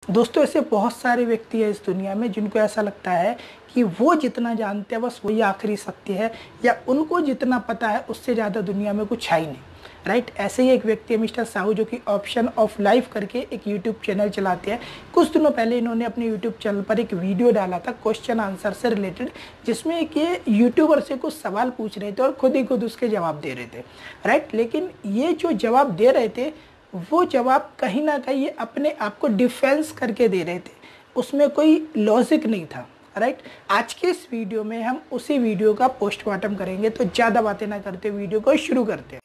दोस्तों ऐसे बहुत सारे व्यक्ति हैं इस दुनिया में जिनको ऐसा लगता है कि वो जितना जानते हैं बस वही आखिरी सत्य है, या उनको जितना पता है उससे ज़्यादा दुनिया में कुछ है ही नहीं। राइट, ऐसे ही एक व्यक्ति है मिस्टर साहू, जो कि ऑप्शन ऑफ लाइफ करके एक यूट्यूब चैनल चलाते हैं। कुछ दिनों पहले इन्होंने अपने यूट्यूब चैनल पर एक वीडियो डाला था क्वेश्चन आंसर से रिलेटेड, जिसमें एक ये यूट्यूबर से कुछ सवाल पूछ रहे थे और खुद ही खुद उसके जवाब दे रहे थे। राइट, लेकिन ये जो जवाब दे रहे थे वो जवाब कहीं ना कहीं ये अपने आप को डिफेंस करके दे रहे थे, उसमें कोई लॉजिक नहीं था। राइट, आज के इस वीडियो में हम उसी वीडियो का पोस्टमार्टम करेंगे, तो ज़्यादा बातें ना करते वीडियो को शुरू करते हैं।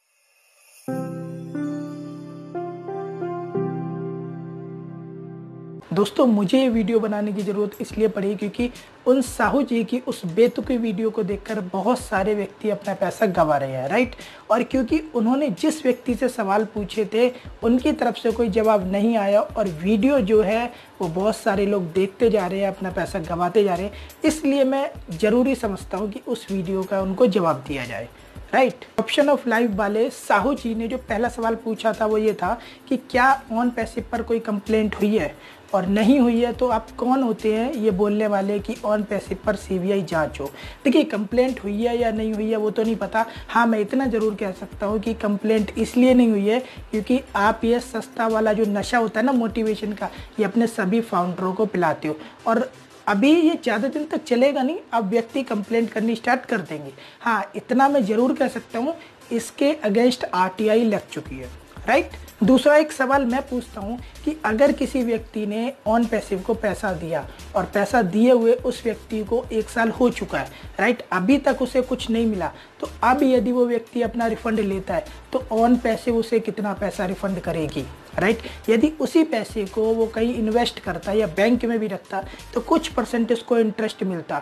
दोस्तों मुझे ये वीडियो बनाने की ज़रूरत इसलिए पड़ी क्योंकि उन साहू जी की उस बेतुकी वीडियो को देखकर बहुत सारे व्यक्ति अपना पैसा गंवा रहे हैं। राइट, और क्योंकि उन्होंने जिस व्यक्ति से सवाल पूछे थे उनकी तरफ से कोई जवाब नहीं आया और वीडियो जो है वो बहुत सारे लोग देखते जा रहे हैं, अपना पैसा गंवाते जा रहे हैं, इसलिए मैं ज़रूरी समझता हूँ कि उस वीडियो का उनको जवाब दिया जाए। राइट, ऑप्शन ऑफ लाइफ वाले साहू जी ने जो पहला सवाल पूछा था वो ये था कि क्या ऑन पैसिव पर कोई कंप्लेंट हुई है, और नहीं हुई है तो आप कौन होते हैं ये बोलने वाले कि ऑन पैसिव पर सीबीआई जांच हो। देखिए, कंप्लेंट हुई है या नहीं हुई है वो तो नहीं पता। हाँ, मैं इतना ज़रूर कह सकता हूँ कि कंप्लेंट इसलिए नहीं हुई है क्योंकि आप ये सस्ता वाला जो नशा होता है ना मोटिवेशन का, ये अपने सभी फाउंडरों को पिलाते हो, और अभी ये ज़्यादा दिन तक चलेगा नहीं, अब व्यक्ति कंप्लेंट करनी स्टार्ट कर देंगे। हाँ, इतना मैं ज़रूर कह सकता हूँ, इसके अगेंस्ट आरटीआई लग चुकी है। राइट, दूसरा एक सवाल मैं पूछता हूँ कि अगर किसी व्यक्ति ने ऑन पैसिव को पैसा दिया और पैसा दिए हुए उस व्यक्ति को 1 साल हो चुका है, राइट, अभी तक उसे कुछ नहीं मिला, तो अब यदि वो व्यक्ति अपना रिफंड लेता है तो ऑन पैसिव उसे कितना पैसा रिफंड करेगी। राइट, यदि उसी पैसे को वो कहीं इन्वेस्ट करता या बैंक में भी रखता तो कुछ परसेंटेज को इंटरेस्ट मिलता।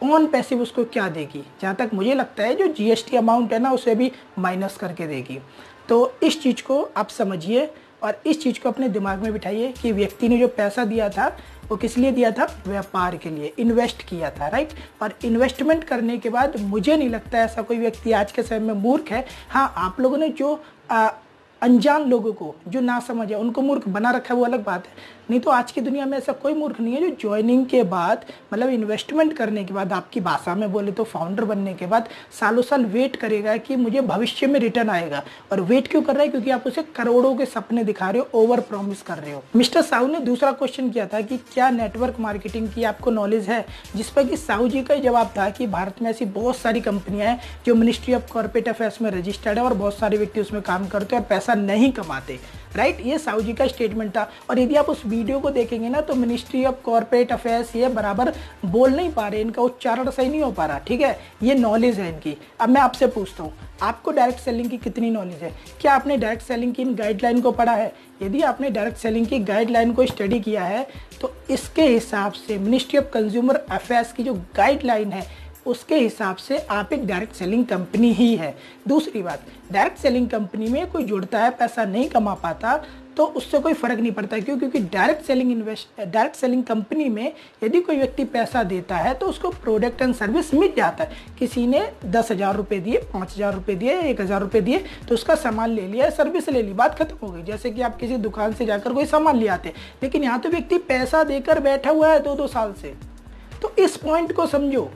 ऑन पैसिव उसको क्या देगी? जहाँ तक मुझे लगता है जो जीएसटी अमाउंट है ना उसे भी माइनस करके देगी। तो इस चीज़ को आप समझिए और इस चीज़ को अपने दिमाग में बिठाइए कि व्यक्ति ने जो पैसा दिया था वो किस लिए दिया था? व्यापार के लिए, इन्वेस्ट किया था। राइट, और इन्वेस्टमेंट करने के बाद मुझे नहीं लगता ऐसा कोई व्यक्ति आज के समय में मूर्ख है। हाँ, आप लोगों ने जो अनजान लोगों को जो ना समझ है उनको मूर्ख बना रखा है वो अलग बात है, नहीं तो आज की दुनिया में ऐसा कोई मूर्ख नहीं है जो ज्वाइनिंग के बाद, मतलब इन्वेस्टमेंट करने के बाद, आपकी भाषा में बोले तो फाउंडर बनने के बाद सालों साल वेट करेगा कि मुझे भविष्य में रिटर्न आएगा। और वेट क्यों कर रहा है? क्योंकि आप उसे करोड़ों के सपने दिखा रहे हो, ओवर प्रॉमिस कर रहे हो। मिस्टर साहू ने दूसरा क्वेश्चन किया था कि क्या नेटवर्क मार्केटिंग की आपको नॉलेज है, जिस पर कि साहू जी का जवाब था कि भारत में ऐसी बहुत सारी कंपनियां हैं जो मिनिस्ट्री ऑफ कॉर्पोरेट अफेयर्स में रजिस्टर्ड है और बहुत सारे व्यक्ति उसमें काम करते हैं और पैसा नहीं कमाते। राइट, ये साहू जी का स्टेटमेंट था। और यदि आप उस वीडियो को देखेंगे ना तो मिनिस्ट्री ऑफ कॉर्पोरेट अफेयर्स ये बराबर बोल नहीं पा रहे, इनका उच्चारण सही नहीं हो पा रहा। ठीक है, ये नॉलेज है इनकी। अब मैं आपसे पूछता हूँ, आपको डायरेक्ट सेलिंग की कितनी नॉलेज है? क्या आपने डायरेक्ट सेलिंग की इन गाइडलाइन को पढ़ा है? यदि आपने डायरेक्ट सेलिंग की गाइडलाइन को स्टडी किया है तो इसके हिसाब से मिनिस्ट्री ऑफ कंज्यूमर अफेयर्स की जो गाइडलाइन है उसके हिसाब से आप एक डायरेक्ट सेलिंग कंपनी ही है। दूसरी बात, डायरेक्ट सेलिंग कंपनी में कोई जुड़ता है, पैसा नहीं कमा पाता तो उससे कोई फर्क नहीं पड़ता। क्यों? क्योंकि डायरेक्ट सेलिंग कंपनी में यदि कोई व्यक्ति पैसा देता है तो उसको प्रोडक्ट एंड सर्विस मिल जाता है। किसी ने 10,000 रुपये दिए, 5,000 रुपये दिए, 1,000 रुपये दिए तो उसका सामान ले लिया, सर्विस ले ली, बात खत्म हो गई। जैसे कि आप किसी दुकान से जाकर कोई सामान ले आते, लेकिन यहाँ तो व्यक्ति पैसा देकर बैठा हुआ है 2-2 साल से। तो इस पॉइंट को समझो,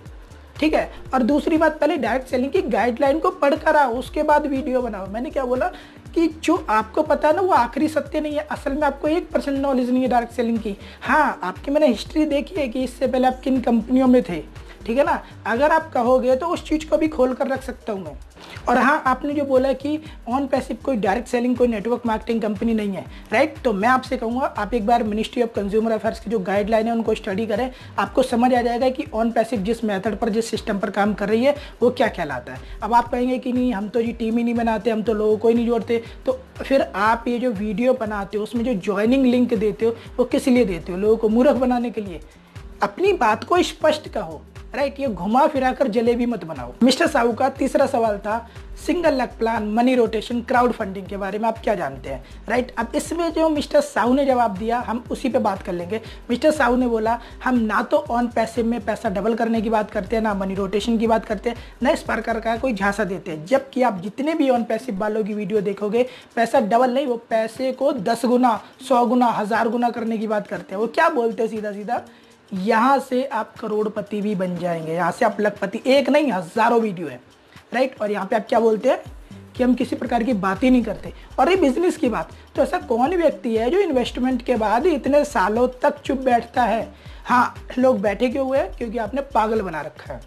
ठीक है। और दूसरी बात, पहले डायरेक्ट सेलिंग की गाइडलाइन को पढ़कर आओ, उसके बाद वीडियो बनाओ। मैंने क्या बोला कि जो आपको पता है ना वो आखिरी सत्य नहीं है। असल में आपको 1% नॉलेज नहीं है डायरेक्ट सेलिंग की। हाँ, आपकी मैंने हिस्ट्री देखी है कि इससे पहले आप किन कंपनियों में थे, ठीक है ना। अगर आप कहोगे तो उस चीज़ को भी खोल कर रख सकता हूँ मैं। और हाँ, आपने जो बोला कि ऑन पैसिव कोई डायरेक्ट सेलिंग, कोई नेटवर्क मार्केटिंग कंपनी नहीं है, राइट, तो मैं आपसे कहूँगा आप एक बार मिनिस्ट्री ऑफ कंज्यूमर अफेयर्स की जो गाइडलाइन है उनको स्टडी करें। आपको समझ आ जाएगा कि ऑन पैसिव जिस मेथड पर, जिस सिस्टम पर काम कर रही है वो क्या कहलाता है। अब आप कहेंगे कि नहीं, हम तो जी टीम ही नहीं बनाते, हम तो लोगों को ही नहीं जोड़ते, तो फिर आप ये जो वीडियो बनाते हो उसमें जो ज्वाइनिंग लिंक देते हो वो किस लिए देते हो? लोगों को मूर्ख बनाने के लिए। अपनी बात को स्पष्ट कहो। राइट। ये घुमा फिरा कर जलेबी मत बनाओ। मिस्टर साहू का तीसरा सवाल था single luck plan, money rotation, crowd funding के बारे में आप क्या जानते हैं, राइट। अब इसमें जो मिस्टर साहू ने जवाब दिया हम उसी पे बात कर लेंगे। मिस्टर साहू ने बोला हम ना तो ऑन पैसिव में पैसा डबल करने की बात करते हैं, ना मनी रोटेशन की बात करते हैं, ना इस प्रकार का कोई झांसा देते हैं। जबकि आप जितने भी ऑन पैसिव वालों की वीडियो देखोगे पैसा डबल नहीं, वो पैसे को 10 गुना, 100 गुना, 1000 गुना करने की बात करते हैं। वो क्या बोलते हैं सीधा सीधा, यहाँ से आप करोड़पति भी बन जाएंगे, यहाँ से आप लखपति, एक नहीं हजारों वीडियो है, राइट। और यहाँ पे आप क्या बोलते हैं कि हम किसी प्रकार की बात ही नहीं करते। और ये बिजनेस की बात, तो ऐसा कौन व्यक्ति है जो इन्वेस्टमेंट के बाद इतने सालों तक चुप बैठता है। हाँ, लोग बैठे क्यों हुए, क्योंकि आपने पागल बना रखा है।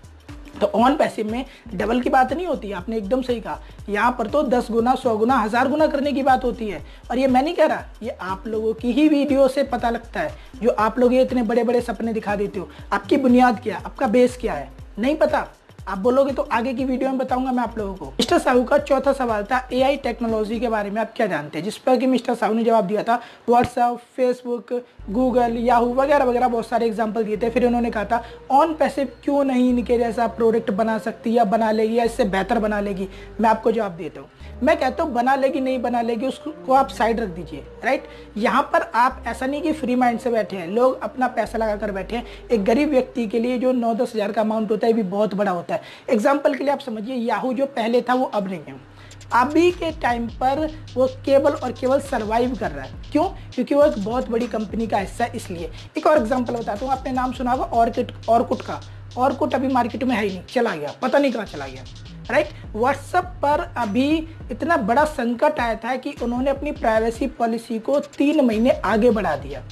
तो ऑन पैसिव में डबल की बात नहीं होती, आपने एकदम सही कहा। यहाँ पर तो 10 गुना, 100 गुना, 1000 गुना करने की बात होती है। और ये मैं नहीं कह रहा, ये आप लोगों की ही वीडियो से पता लगता है। जो आप लोग ये इतने बड़े बड़े सपने दिखा देते हो, आपकी बुनियाद क्या है, आपका बेस क्या है, नहीं पता। आप बोलोगे तो आगे की वीडियो में बताऊंगा मैं आप लोगों को। मिस्टर साहू का चौथा सवाल था एआई टेक्नोलॉजी के बारे में आप क्या जानते हैं, जिस पर कि मिस्टर साहू ने जवाब दिया था व्हाट्सएप, फेसबुक, गूगल, याहू वगैरह वगैरह बहुत सारे एग्जांपल दिए थे। फिर उन्होंने कहा था ऑन पैसिव क्यों नहीं इनके जैसा प्रोडक्ट बना सकती या बना लेगी या इससे बेहतर बना लेगी। मैं आपको जवाब देता हूँ, मैं कहता हूँ बना लेगी नहीं बना लेगी उसको आप साइड रख दीजिए, राइट। यहाँ पर आप ऐसा नहीं कि फ्री माइंड से बैठे हैं, लोग अपना पैसा लगा कर बैठे हैं। एक गरीब व्यक्ति के लिए जो 9-10 हज़ार का अमाउंट होता है भी बहुत बड़ा होता है। एग्जाम्पल के लिए आप समझिए, याहू जो पहले था वो अब नहीं है। अभी के टाइम पर वो केवल और केवल सर्वाइव कर रहा है। क्यों? क्योंकि वो एक बहुत बड़ी कंपनी का हिस्सा है, इसलिए। एक और एग्जांपल बताता हूँ, आपने नाम सुना होगा ऑर्कुट का। ऑर्कुट अभी मार्केट में है ही नहीं, चला गया, पता नहीं कहाँ चला गया, राइट। व्हाट्सएप पर अभी इतना बड़ा संकट आया था कि उन्होंने अपनी प्राइवेसी पॉलिसी को 3 महीने आगे बढ़ा दिया,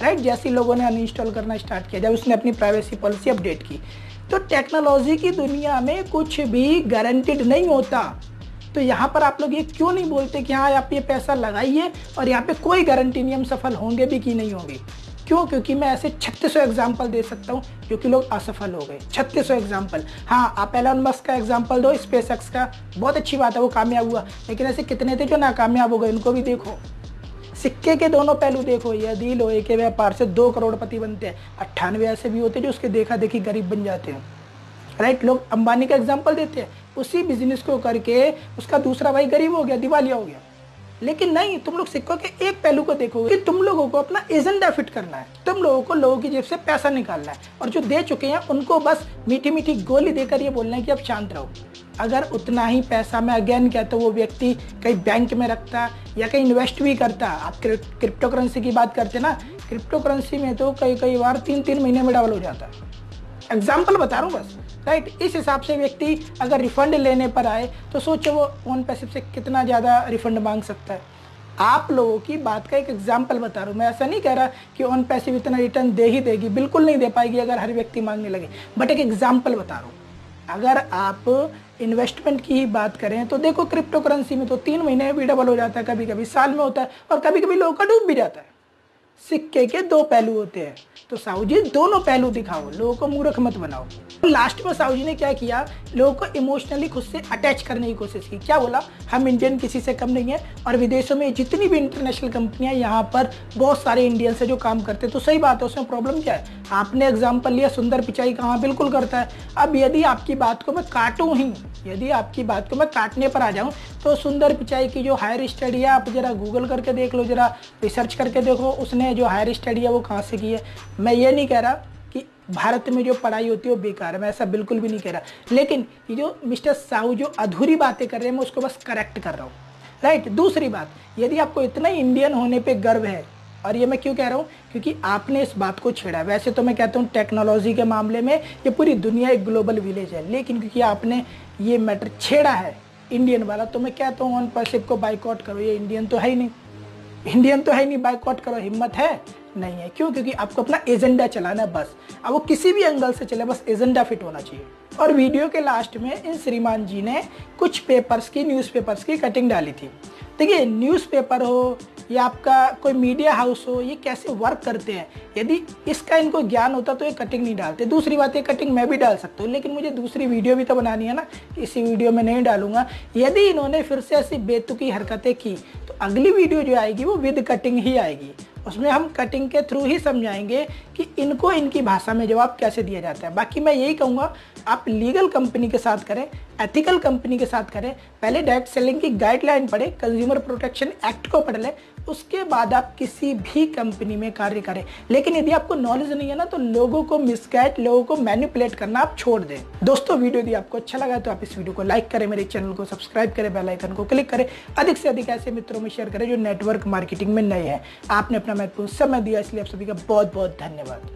राइट। जैसे लोगों ने अनइंस्टॉल करना स्टार्ट किया, जब उसने अपनी प्राइवेसी पॉलिसी अपडेट की। तो टेक्नोलॉजी की दुनिया में कुछ भी गारंटीड नहीं होता। तो यहाँ पर आप लोग ये क्यों नहीं बोलते कि हाँ आप ये पैसा लगाइए और यहाँ पे कोई गारंटी नहीं हम सफल होंगे भी कि नहीं होंगे। क्यों? क्योंकि मैं ऐसे 3600 एग्जाम्पल दे सकता हूँ जो कि लोग असफल हो गए। 3600 एग्जाम्पल। हाँ, आप एलन मस्क का एग्जाम्पल दो, स्पेसएक्स का, बहुत अच्छी बात है, वो कामयाब हुआ। लेकिन ऐसे कितने थे जो नाकामयाब हो गए, उनको भी देखो। सिक्के के दोनों पहलू देखो, यदि लोहे के व्यापार से 2 करोड़पति बनते हैं, 98 ऐसे भी होते हैं जो उसके देखा देखी गरीब बन जाते हैं, राइट। लोग अंबानी का एग्जाम्पल देते हैं, उसी बिजनेस को करके उसका दूसरा भाई गरीब हो गया, दिवालिया हो गया। लेकिन नहीं, तुम लोग सिक्कों के एक पहलू को देखोगे कि तुम लोगों को अपना एजेंडा फिट करना है, तुम लोगों को लोगों की जेब से पैसा निकालना है, और जो दे चुके हैं उनको बस मीठी मीठी गोली देकर ये बोलना है कि अब शांत रहो। अगर उतना ही पैसा, मैं अगेन कहता हूँ, वो व्यक्ति कहीं बैंक में रखता या कहीं इन्वेस्ट भी करता। आप क्रिप्टो करेंसी की बात करते ना, क्रिप्टो करेंसी में तो कई बार 3-3 महीने में डबल हो जाता है। एग्जाम्पल बता रहा हूँ बस, राइट। इस हिसाब से व्यक्ति अगर रिफंड लेने पर आए तो सोचो वो ऑन पैसिव से कितना ज़्यादा रिफंड मांग सकता है। आप लोगों की बात का एक एग्जाम्पल बता रहा हूँ। मैं ऐसा नहीं कह रहा कि ऑन पैसिव इतना रिटर्न दे ही देगी, बिल्कुल नहीं दे पाएगी अगर हर व्यक्ति मांगने लगे, बट एक एग्जाम्पल बता रहा हूँ। अगर आप इन्वेस्टमेंट की ही बात करें तो देखो, क्रिप्टो करेंसी में तो 3 महीने में भी डबल हो जाता है, कभी कभी साल में होता है, और कभी कभी लोगों का डूब भी जाता है। सिक्के के 2 पहलू होते हैं। तो साहू जी दोनों पहलू दिखाओ, लोगों को मूर्ख मत बनाओ। लास्ट में साहू जी ने क्या किया, लोगों को इमोशनली खुद से अटैच करने की कोशिश की। क्या बोला, हम इंडियन किसी से कम नहीं है, और विदेशों में जितनी भी इंटरनेशनल कंपनियां, यहाँ पर बहुत सारे इंडियंस है जो काम करते हैं। तो सही बात है, उसमें प्रॉब्लम क्या है। आपने एग्जाम्पल लिया सुंदर पिचाई का, हाँ बिल्कुल करता है। अब यदि आपकी बात को मैं काटूं ही, यदि आपकी बात को मैं काटने पर आ जाऊं, तो सुंदर पिचाई की जो हायर स्टडी है, आप जरा गूगल करके देख लो, जरा रिसर्च करके देखो उसने जो हायर स्टडी है वो कहाँ से की है। मैं ये नहीं कह रहा कि भारत में जो पढ़ाई होती है वो बेकार है, मैं ऐसा बिल्कुल भी नहीं कह रहा। लेकिन ये जो मिस्टर साहू जो अधूरी बातें कर रहे हैं, मैं उसको बस करेक्ट कर रहा हूँ, राइट। दूसरी बात, यदि आपको इतना ही इंडियन होने पे गर्व है, और ये मैं क्यों कह रहा हूँ, क्योंकि आपने इस बात को छेड़ा। वैसे तो मैं कहता हूँ टेक्नोलॉजी के मामले में ये पूरी दुनिया एक ग्लोबल विलेज है, लेकिन क्योंकि आपने ये मैटर छेड़ा है इंडियन वाला, तो मैं कहता हूँ ऑन पैसिव को बाइकआउट करो। ये इंडियन तो है ही नहीं, इंडियन तो है ही नहीं, बाइकआउट करो। हिम्मत है? नहीं है। क्यों? क्योंकि आपको अपना एजेंडा चलाना है बस। अब वो किसी भी एंगल से चले, बस एजेंडा फिट होना चाहिए। और वीडियो के लास्ट में इन श्रीमान जी ने कुछ पेपर्स की, न्यूज़पेपर्स की कटिंग डाली थी। देखिए, न्यूज़पेपर हो या आपका कोई मीडिया हाउस हो, ये कैसे वर्क करते हैं, यदि इसका इनको ज्ञान होता तो ये कटिंग नहीं डालते। दूसरी बात, ये कटिंग मैं भी डाल सकता हूँ, लेकिन मुझे दूसरी वीडियो भी तो बनानी है ना, इसी वीडियो में नहीं डालूंगा। यदि इन्होंने फिर से ऐसी बेतुकी हरकतें की तो अगली वीडियो जो आएगी वो विद कटिंग ही आएगी। उसमें हम कटिंग के थ्रू ही समझाएंगे कि इनको इनकी भाषा में जवाब कैसे दिया जाता है। बाकी मैं यही कहूँगा आप लीगल कंपनी के साथ करें, एथिकल कंपनी के साथ करें, पहले डायरेक्ट सेलिंग की गाइडलाइन पढ़ें, कंज्यूमर प्रोटेक्शन एक्ट को पढ़ लें, उसके बाद आप किसी भी कंपनी में कार्य करें। लेकिन यदि आपको नॉलेज नहीं है ना, तो लोगों को मिसगाइड, लोगों को मैनिपुलेट करना आप छोड़ दें। दोस्तों वीडियो यदि आपको अच्छा लगा तो आप इस वीडियो को लाइक करें, मेरे चैनल को सब्सक्राइब करें, बेल आइकन को क्लिक करें, अधिक से अधिक ऐसे मित्रों में शेयर करें जो नेटवर्क मार्केटिंग में नए हैं। आपने अपना महत्वपूर्ण समय दिया, इसलिए आप सभी का बहुत बहुत धन्यवाद।